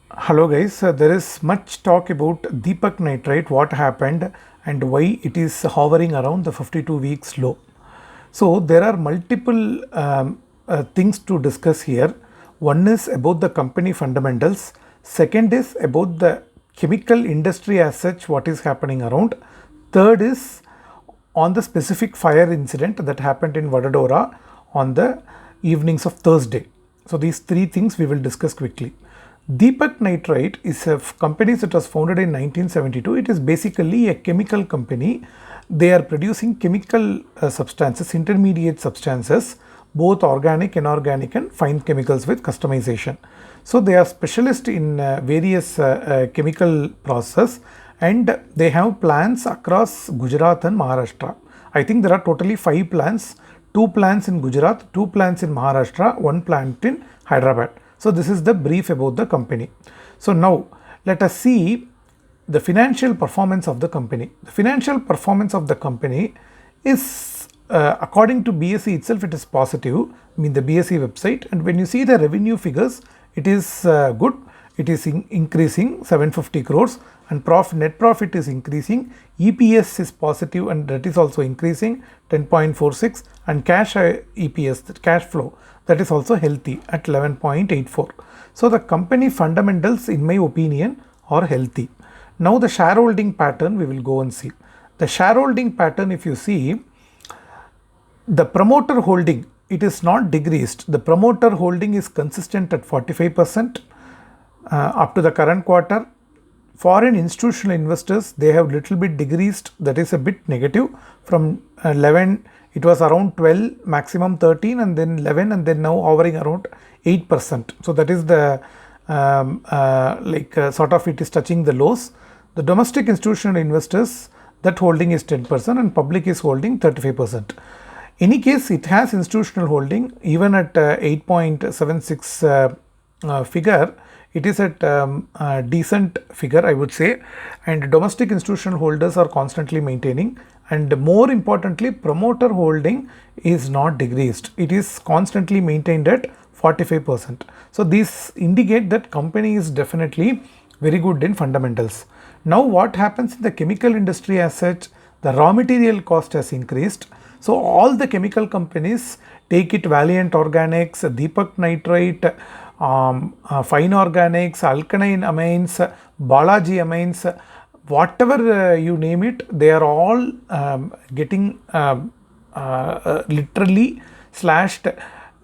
Hello guys, there is much talk about Deepak Nitrite, what happened and why it is hovering around the 52 weeks low. So there are multiple things to discuss here. One is about the company fundamentals. Second is about the chemical industry as such, what is happening around. Third is on the specific fire incident that happened in Vadadora on the evenings of Thursday. So these three things we will discuss quickly. Deepak Nitrite is a company that was founded in 1972. It is basically a chemical company. They are producing chemical substances, intermediate substances, both organic, inorganic and fine chemicals with customization. So they are specialists in various chemical process, and they have plants across Gujarat and Maharashtra. I think there are totally 5 plants, 2 plants in Gujarat, 2 plants in Maharashtra, 1 plant in Hyderabad. So this is the brief about the company. So now let us see the financial performance of the company. The financial performance of the company is according to BSE itself, it is positive, I mean the BSE website, and when you see the revenue figures, it is good. It is increasing 750 crores and net profit is increasing. EPS is positive and that is also increasing 10.46, and cash EPS, the cash flow, that is also healthy at 11.84. So the company fundamentals in my opinion are healthy. Now the shareholding pattern we will go and see. The shareholding pattern, if you see, the promoter holding, it is not decreased. The promoter holding is consistent at 45% up to the current quarter. Foreign institutional investors, they have little bit decreased, that is a bit negative. From 11, it was around 12, maximum 13, and then 11, and then now hovering around 8%. So that is the sort of it is touching the lows. The domestic institutional investors, that holding is 10% and public is holding 35%. Any case, it has institutional holding even at 8.76 figure. It is at a decent figure, I would say, and domestic institutional holders are constantly maintaining, and more importantly, promoter holding is not decreased. It is constantly maintained at 45%. So these indicate that company is definitely very good in fundamentals. Now what happens in the chemical industry as such, the raw material cost has increased. So all the chemical companies, take it Valiant Organics, Deepak Nitrite, fine organics, alkaline amines, Balaji amines, whatever you name it, they are all getting literally slashed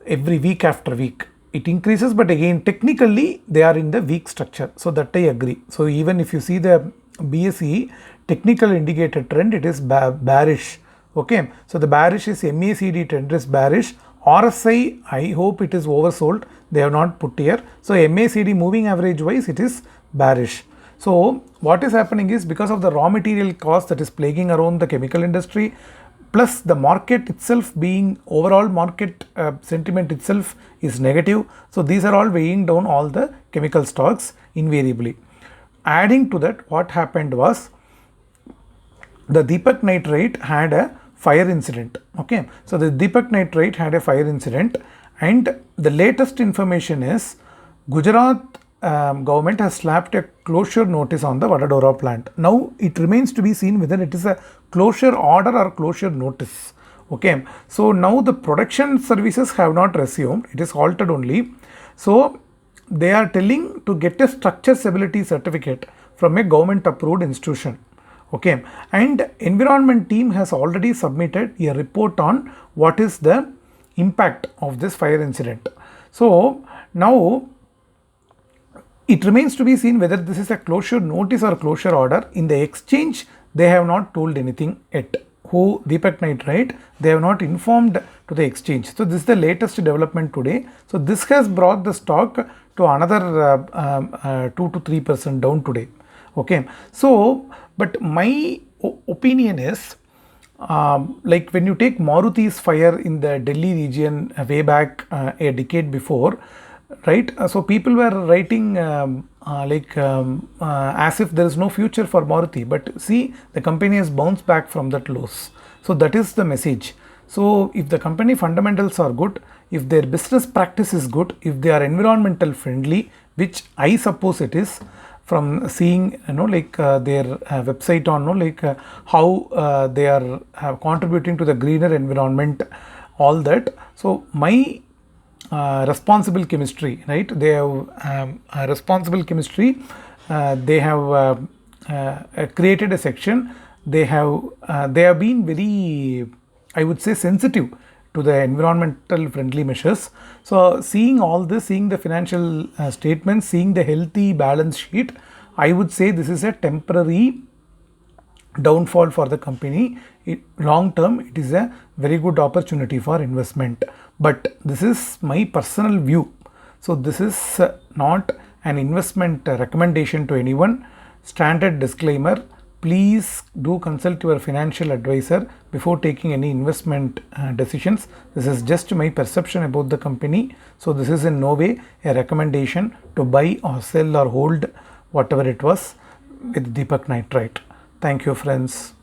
every week after week. It increases, but again technically they are in the weak structure, so that I agree. So even if you see the BSE technical indicator trend, it is bearish. Okay, so the bearish is MACD trend is bearish. RSI, I hope it is oversold, they have not put here. So MACD moving average wise, it is bearish. So what is happening is, because of the raw material cost that is plaguing around the chemical industry, plus the market itself being, overall market sentiment itself is negative. So these are all weighing down all the chemical stocks invariably. Adding to that, what happened was, the Deepak Nitrite had a fire incident. Okay, so the Deepak Nitrite had a fire incident, and the latest information is Gujarat government has slapped a closure notice on the Vadadora plant. Now it remains to be seen whether it is a closure order or closure notice. Okay, so now the production services have not resumed, it is halted only. So they are telling to get a structure stability certificate from a government approved institution. Okay, and environment team has already submitted a report on what is the impact of this fire incident. So now it remains to be seen whether this is a closure notice or closure order. In the exchange, they have not told anything yet. Who, Deepak Nitrite, they have not informed to the exchange. So this is the latest development today. So this has brought the stock to another 2 to 3% down today. Okay, so but my opinion is, like when you take Maruti's fire in the Delhi region way back a decade before, right? So people were writing as if there is no future for Maruti, but see, the company has bounced back from that loss. So that is the message. So if the company fundamentals are good, if their business practice is good, if they are environmental friendly, which I suppose it is, from seeing their website on how they are contributing to the greener environment, all that. So my responsible chemistry, right? They have responsible chemistry. They have created a section. They have been very, I would say, sensitive to the environmental friendly measures. So seeing all this, seeing the financial statements, seeing the healthy balance sheet, I would say this is a temporary downfall for the company. Long term, it is a very good opportunity for investment, but this is my personal view. So this is not an investment recommendation to anyone. Standard disclaimer: please do consult your financial advisor before taking any investment decisions. This is just my perception about the company. So this is in no way a recommendation to buy or sell or hold whatever it was with Deepak Nitrite. Thank you, friends.